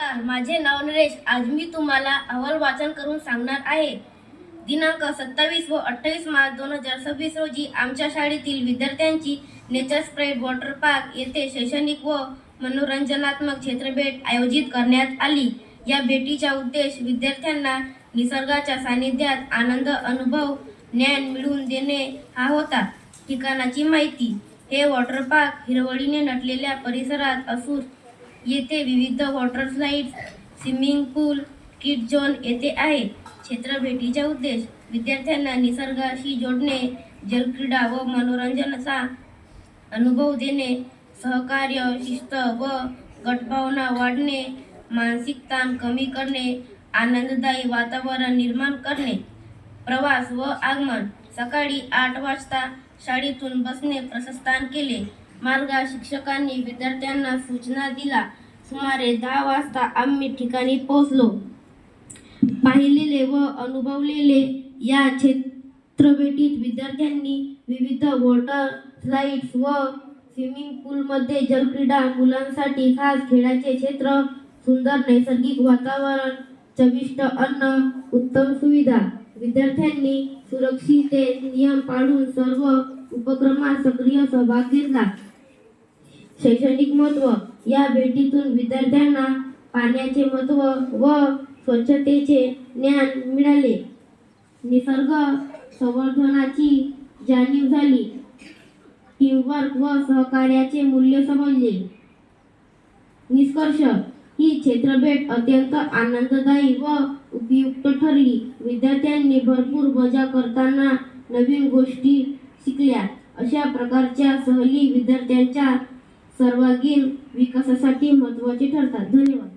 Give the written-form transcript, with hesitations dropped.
नमस्कार, माझे नाव नरेश. आज मी तुम्हाला अहवाल वाचन करून सांगणार आहे. दिनांक 27 व 28 मार्च 2026 रोजी आमच्या शाळेतील विद्यार्थ्यांची नेचर स्प्रेड वॉटर पार्क येथे शैक्षणिक व मनोरंजनात्मक क्षेत्रभेट आयोजित करण्यात आली. या भेटीचा उद्देश विद्यार्थ्यांना निसर्गाच्या सानिध्यात आनंद अनुभव ज्ञान मिळवून देणे हा होता. ठिकाणाची माहिती. हे वॉटर पार्क हिरवळीने नटलेल्या परिसरात असून येथे विविध वॉटर स्लाइड्स, स्विमिंग पूल, किड झोन येथे आहे. क्षेत्र भेटीचा उद्देश विद्यार्थ्यांना निसर्गाशी जोडणे, जलक्रीडा व मनोरंजनाचा अनुभव देणे, सहकार्य, शिस्त व गटभावना वाढणे, मानसिक ताण कमी करणे, आनंददायी वातावरण निर्माण करणे. प्रवास व आगमन. सकाळी 8 वाजता शाळेतून बसने प्रस्थान केले. मार्गात शिक्षकांनी विद्यार्थ्यांना सूचना दिला. सुमारे 10 वाजता आम्ही ठिकाणी पोहोचलो. पाहिलेले व अनुभवलेले या क्षेत्रभेटीत विद्यार्थ्यांनी विविध वॉटर स्लाइड्स व स्विमिंग पूलमध्ये जलक्रीडा, मुलांसाठी खास खेळाचे क्षेत्र, सुंदर नैसर्गिक वातावरण, चविष्ट अन्न, उत्तम सुविधा. विद्यार्थ्यांनी सुरक्षितते नियम पाळून सर्व उपक्रमात सक्रिय सहभाग घेतला. शैक्षणिक महत्त्व. या भेटीतून विद्यार्थ्यांना पाण्याचे महत्त्व व स्वच्छतेचे ज्ञान मिळाले. निसर्ग संवर्धनाची जाणीव झाली. टीमवर्क व सहकार्याचे मूल्य समजले. निष्कर्ष. ही क्षेत्रभेट अत्यंत आनंददायी व उपयुक्त ठरली. विद्यार्थ्यांनी भरपूर मजा करताना नवीन गोष्टी शिकल्या. अशा प्रकारच्या सहली विद्यार्थ्यांच्या सर्वांगीण विकासासाठी महत्त्वाचे ठरतात. धन्यवाद.